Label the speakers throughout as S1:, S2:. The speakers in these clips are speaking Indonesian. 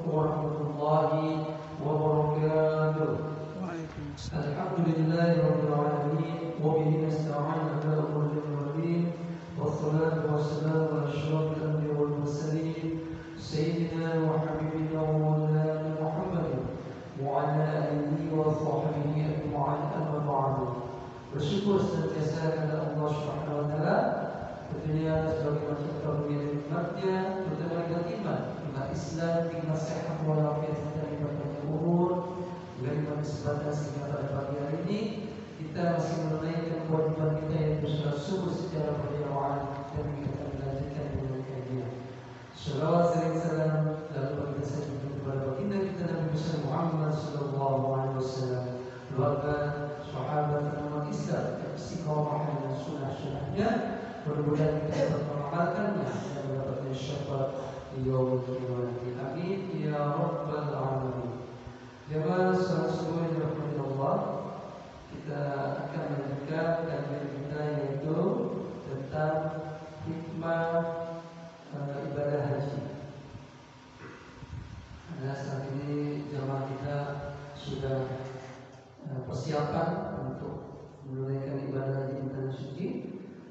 S1: warahmatullahi wabarakatuh. Alhamdulillahirabbil alamin wa bihi nasta'in ala umuri dunya wassalatu wassalamu ala asyrafil anbiya'i wal mursalin sayyidina wa habibina wa maulana Muhammadin wa ala alihi wa sahbihi ajma'in, amma ba'du. Bersyukur senantiasa kepada Allah Subhanahu wa taala tentunya sebagai macam karunia dan nikmatnya, terutama nikmat iman, nikmat Islam, nikmat sehat walafiat dan nikmat panjang umur. Dengan kesempatan sehingga pada pagi hari ini kita masih menunaikan kewajiban kita yaitu sholat subuh secara berjamaah dan kita melanjutkan dengan kajian. Shalawat sering salam lalu bagi kita saja kepada baginda kita Nabi besar Muhammad sallallahu alaihi wasallam, keluarga, sahabat, umat Islam yang istiqomah dengan sunnah-sunnahnya. Mudah-mudahan kita dapat mengamalkannya dan mendapatkan syafaat di yaumul qiyamah. Amin ya rabbal alamin. Jemaah salat subuh yang dirahmati Allah, kita akan melanjutkan kajian kita yaitu tentang hikmah ibadah haji. Karena saat ini jemaah kita sudah persiapan untuk menunaikan ibadah haji di tanah suci.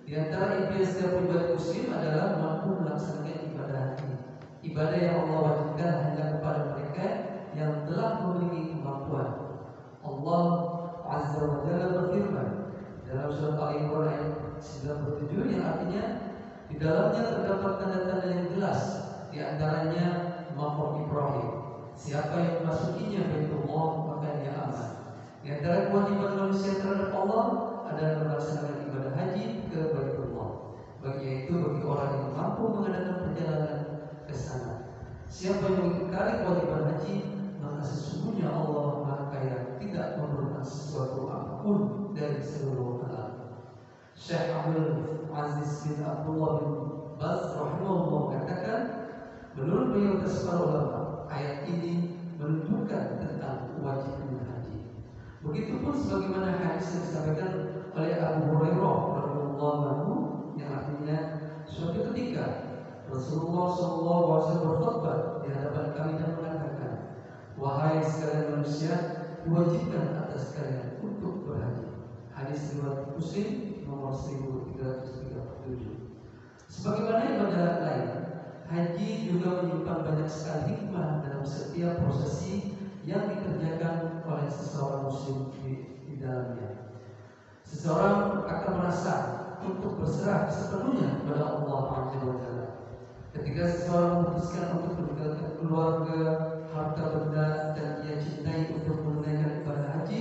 S1: Di antara impian setiap pribadi muslim adalah mampu melaksanakan ibadah haji, ibadah yang Allah wajibkan hanya kepada mereka yang telah memiliki kemampuan. Allah Azza wa Jalla berfirman dalam surat Al-Imran ayat 97 yang artinya di dalamnya terdapat tanda-tanda yang jelas, di antaranya maqam Ibrahim. Siapa yang memasukinya Baitullah maka dia aman. Di antara kewajiban manusia terhadap Allah adalah melaksanakan ibadah haji ke Baitullah. Bagi orang yang mampu mengadakan perjalanan ke sana. Siapa yang mengingkari kewajiban haji, maka sesungguhnya Allah Maha Kaya, tidak memerlukan sesuatu apapun dari seluruh alam. Syekh Abdul Aziz bin Abdullah bin Baz rahimahullah mengatakan, menurut beliau para ulama, ayat ini menunjukkan tentang wajibnya haji. Begitupun sebagaimana hadis yang disampaikan oleh Abu Hurairah radhiyallahu anhu yang artinya suatu ketika Rasulullah SAW berkhutbah di hadapan kami dan mengatakan, wahai sekalian manusia, diwajibkan atas kalian untuk berhaji. Hadis riwayat Muslim nomor 1337. Sebagaimana ibadah lain, haji juga menyimpan banyak sekali hikmah dalam setiap prosesi yang dikerjakan oleh seseorang muslim di dalamnya. Seseorang akan merasa untuk berserah sepenuhnya kepada Allah Azza wa Jalla. Ketika seseorang memutuskan untuk meninggalkan keluarga, harta benda dan ia cintai untuk menunaikan ibadah haji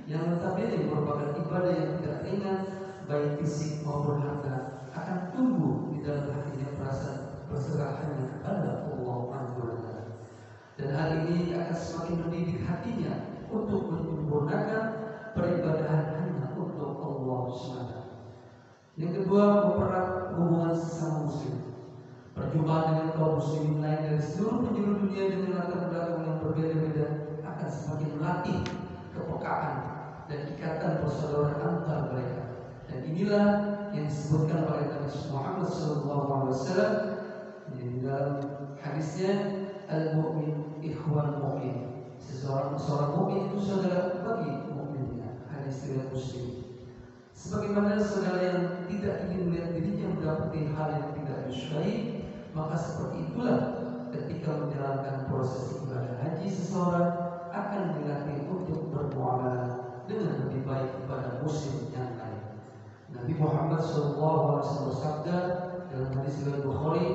S1: yang notabene merupakan ibadah yang tidak ringan baik fisik maupun harta, akan tumbuh di dalam hatinya perasaan perserahannya kepada Allah Azza wa Jalla. Dan hal ini akan semakin mendidik hatinya untuk menyempurnakan peribadahan hanya untuk Allah SWT. Yang kedua, mempererat hubungan sesama muslim. Perjumpaan dengan kaum muslimin lain dari seluruh penjuru dunia dengan latar belakang yang berbeda-beda akan semakin melatih kepekaan dan ikatan persaudaraan antar mereka. Dan inilah yang disebutkan oleh Nabi Muhammad SAW di dalam hadisnya, al-mu'min ikhwan mu'min. Seorang mukmin itu saudara bagi mukminnya. Hadis riwayat Muslim. Sebagaimana saudara yang tidak ingin melihat dirinya mendapati hal yang tidak disukai, maka seperti itulah ketika menjalankan proses ibadah haji, seseorang akan dilatih untuk bermuamalah dengan lebih baik kepada muslim yang lain. Nabi Muhammad SAW bersabda dalam hadis riwayat Bukhari,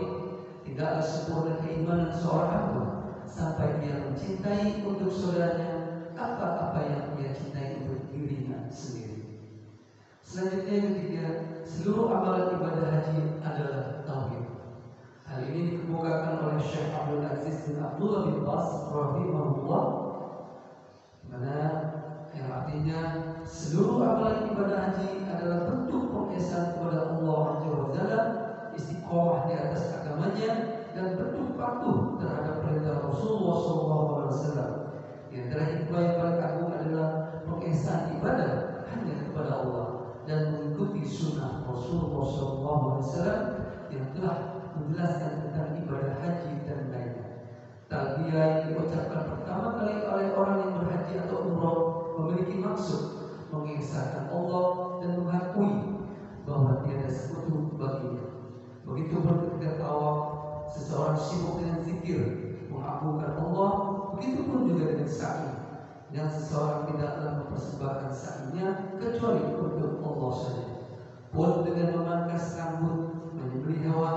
S1: tidaklah sempurna keimanan seorang hamba sampai dia mencintai untuk saudaranya apa-apa yang dia cintai untuk dirinya sendiri. Selanjutnya yang ketiga, seluruh amalan ibadah haji adalah tauhid. Hal ini dikemukakan oleh Syekh Abdul Aziz bin Abdullah bin Baz rahimahullah, mana yang artinya seluruh amalan ibadah haji adalah bentuk pengesahan kepada Allah Azza wa Jalla, istiqomah di atas agamanya dan bentuk patuh terhadap perintah Rasulullah SAW. Di antara hikmah yang paling agung adalah pengesahan ibadah hanya kepada Allah dan mengikuti sunnah Rasulullah SAW yang telah menjelaskan tentang ibadah haji dan lainnya. Talbiyah yang diucapkan pertama kali oleh orang yang berhaji atau umroh memiliki maksud mengesahkan Allah dan mengakui bahwa tiada sekutu baginya. Begitupun ketika tawaf, seseorang sibuk dengan zikir mengagungkan Allah. Begitupun juga dengan sa'i, yang seseorang tidaklah mempersembahkan sa'inya kecuali untuk Allah saja. Pun dengan memangkas rambut, menyembelih hewan,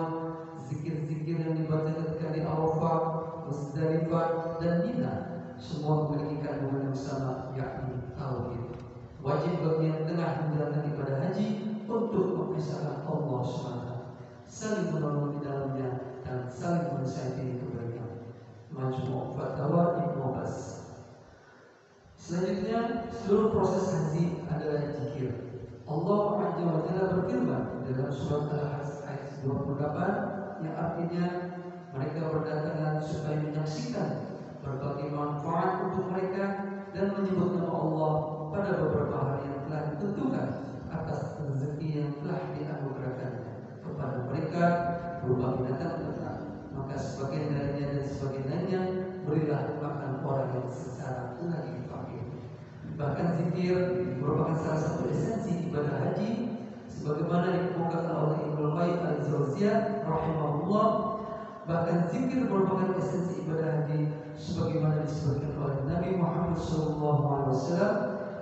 S1: zikir-zikir yang dibaca ketika di Arafah, Musdalifah dan Mina, semua memiliki kandungan yang sama, yakni tauhid. Wajib bagi yang tengah menjalankan ibadah haji untuk mengesahkan Allah SWT, saling menolong di dalamnya dan saling menasihati kebaikan. Majmu' Fatawa Ibnu Abbas. Selanjutnya, seluruh proses haji adalah zikir. Allah Azza wa Jalla berfirman dalam surat Al-Hajj ayat 28 yang artinya mereka berdatangan supaya menyaksikan berbagai manfaat untuk mereka dan menyebut nama Allah pada beberapa hari yang telah ditentukan atas rezeki yang telah dianugerahkannya kepada mereka berupa binatang ternak. Maka sebagian darinya dan sebagian lainnya berilah makan orang yang secara lagi fakir. Bahkan zikir merupakan salah satu esensi ibadah haji sebagaimana dikemukakan oleh Ibnu Qayyim al-Jauziyah rahimahullah. Bahkan zikir merupakan esensi ibadah haji sebagaimana disebutkan oleh Nabi Muhammad SAW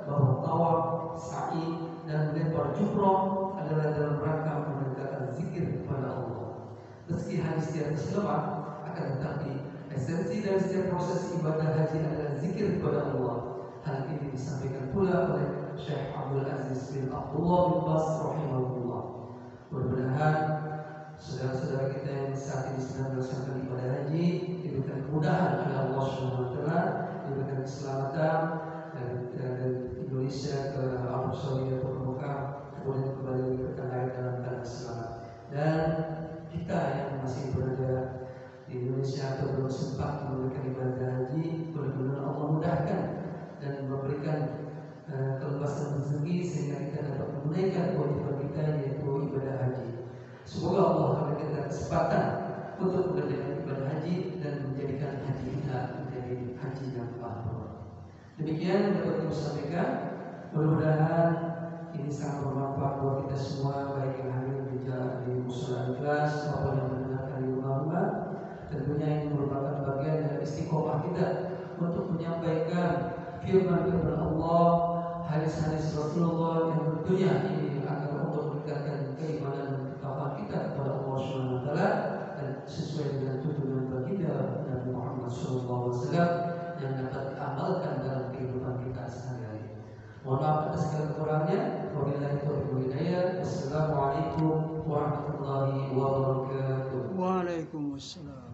S1: bahwa tawaf, sa'i dan melempar jumrah adalah dalam rangka menegakkan zikir kepada Allah. Meski hadis di atas lemah, akan tetapi esensi dari setiap proses ibadah haji adalah zikir kepada Allah. Hal ini disampaikan pula oleh Syekh Abdul Aziz bin Abdullah bin Bas rahimahullah. Mudah-mudahan saudara-saudara kita yang saat ini sedang melaksanakan ibadah haji diberikan kemudahan oleh Allah SWT, diberikan keselamatan dari Indonesia ke Arab Saudi atau ke Mekah, kemudian kembali ke tanah air dalam keadaan selamat. Dan kita yang masih berada di Indonesia atau belum sempat menunaikan ibadah haji, mudah-mudahan Allah mudahkan dan memberikan kelepasan rezeki sehingga kita dapat menunaikan kewajiban kita yaitu ibadah haji. Semoga Allah memberikan kita kesempatan untuk mengerjakan ibadah haji dan menjadikan haji kita menjadi haji yang mabrur. Demikian yang dapat kami sampaikan. Mudah-mudahan ini sangat bermanfaat buat kita semua, baik yang hadir di musala Ikhlas maupun yang mendengarkan di rumah-rumah. Tentunya ini merupakan bagian dari istiqomah kita untuk menyampaikan firman-firman Allah, hadis-hadis Rasulullah yang tentunya ini akan untuk meningkatkan keimanan dan ketakwaan kita kepada Allah SWT dan sesuai dengan tuntunan baginda Nabi Muhammad SAW yang dapat diamalkan dalam kehidupan kita sehari-hari. Mohon maaf atas segala kekurangannya. Wabillahi taufiq wal hidayah. Wassalamualaikum warahmatullahi wabarakatuh.
S2: Waalaikumsalam.